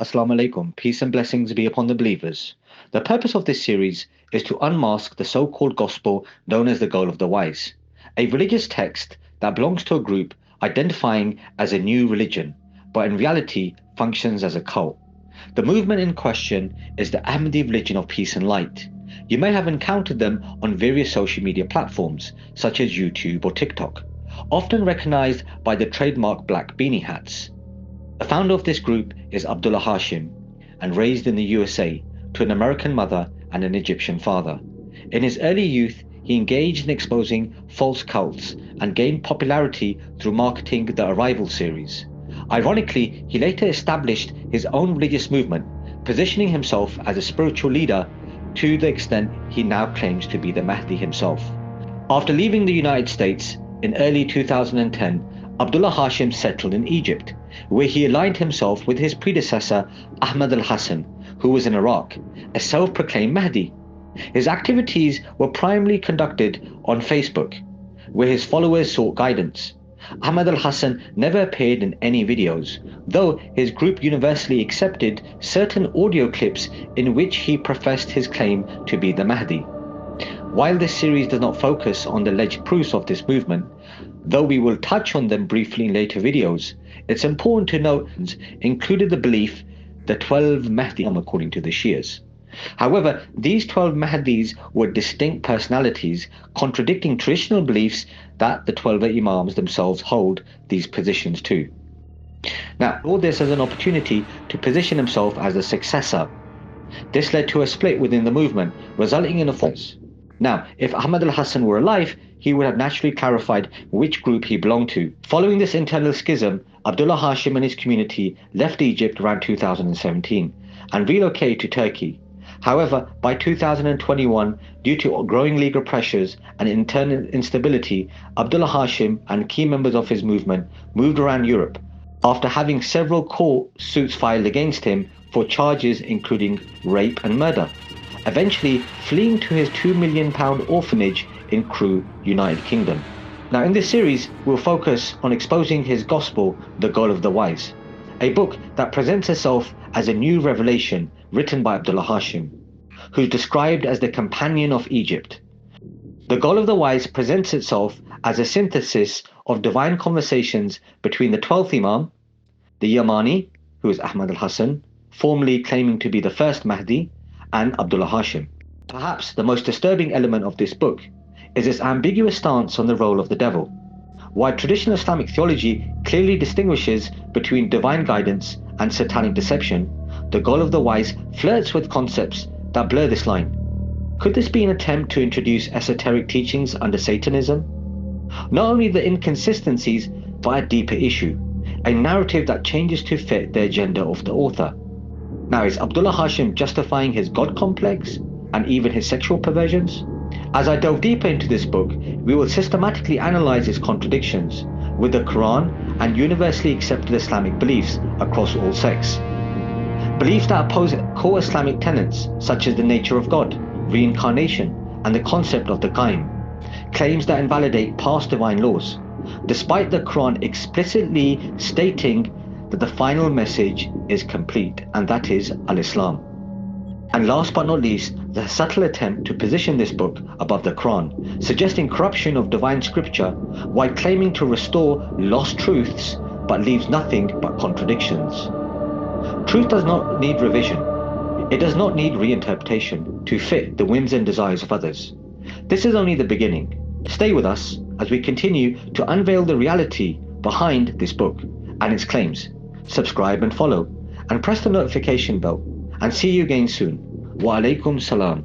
Assalamu alaikum, peace and blessings be upon the believers. The purpose of this series is to unmask the so-called gospel known as the Goal of the Wise, a religious text that belongs to a group identifying as a new religion, but in reality functions as a cult. The movement in question is the Ahmadi religion of peace and light. You may have encountered them on various social media platforms such as YouTube or TikTok, often recognized by the trademark black beanie hats. The founder of this group is Abdullah Hashim, and raised in the USA to an American mother and an Egyptian father. In his early youth, he engaged in exposing false cults and gained popularity through marketing the Arrival series. Ironically, he later established his own religious movement, positioning himself as a spiritual leader to the extent he now claims to be the Mahdi himself. After leaving the United States in early 2010, Abdullah Hashim settled in Egypt, where he aligned himself with his predecessor Ahmad Al Hassan, who was in Iraq, a self-proclaimed Mahdi. His activities were primarily conducted on Facebook, where his followers sought guidance. Ahmad Al Hassan never appeared in any videos, though his group universally accepted certain audio clips in which he professed his claim to be the Mahdi. While this series does not focus on the alleged proofs of this movement, though we will touch on them briefly in later videos, it's important to note included the belief the 12 Mahdi according to the Shias. However, these 12 Mahdis were distinct personalities contradicting traditional beliefs that the 12 Imams themselves hold these positions to. Now, all this as an opportunity to position himself as a successor. This led to a split within the movement, resulting in a force. Now, if Ahmad Al Hassan were alive, he would have naturally clarified which group he belonged to. Following this internal schism, Abdullah Hashim and his community left Egypt around 2017 and relocated to Turkey. However, by 2021, due to growing legal pressures and internal instability, Abdullah Hashim and key members of his movement moved around Europe after having several court suits filed against him for charges including rape and murder, eventually fleeing to his £2 million orphanage in Crewe, United Kingdom. Now, in this series, we'll focus on exposing his gospel, The Goal of the Wise, a book that presents itself as a new revelation written by Abdullah Hashim, who's described as the companion of Egypt. The Goal of the Wise presents itself as a synthesis of divine conversations between the 12th Imam, the Yamani, who is Ahmad Al Hassan, formerly claiming to be the first Mahdi, and Abdullah Hashim. Perhaps the most disturbing element of this book is its ambiguous stance on the role of the devil. While traditional Islamic theology clearly distinguishes between divine guidance and satanic deception, the Goal of the Wise flirts with concepts that blur this line. Could this be an attempt to introduce esoteric teachings under Satanism? Not only the inconsistencies, but a deeper issue, a narrative that changes to fit the agenda of the author. Now, is Abdullah Hashim justifying his God complex and even his sexual perversions? As I delve deeper into this book, we will systematically analyze its contradictions with the Quran and universally accepted Islamic beliefs across all sects. Beliefs that oppose core Islamic tenets such as the nature of God, reincarnation, and the concept of the Qaim. Claims that invalidate past divine laws, despite the Quran explicitly stating that the final message is complete, and that is Al-Islam. And last but not least, the subtle attempt to position this book above the Quran, suggesting corruption of divine scripture while claiming to restore lost truths but leaves nothing but contradictions. Truth does not need revision. It does not need reinterpretation to fit the whims and desires of others. This is only the beginning. Stay with us as we continue to unveil the reality behind this book and its claims. Subscribe and follow, and press the notification bell, and see you again soon. Wa alaikum salam.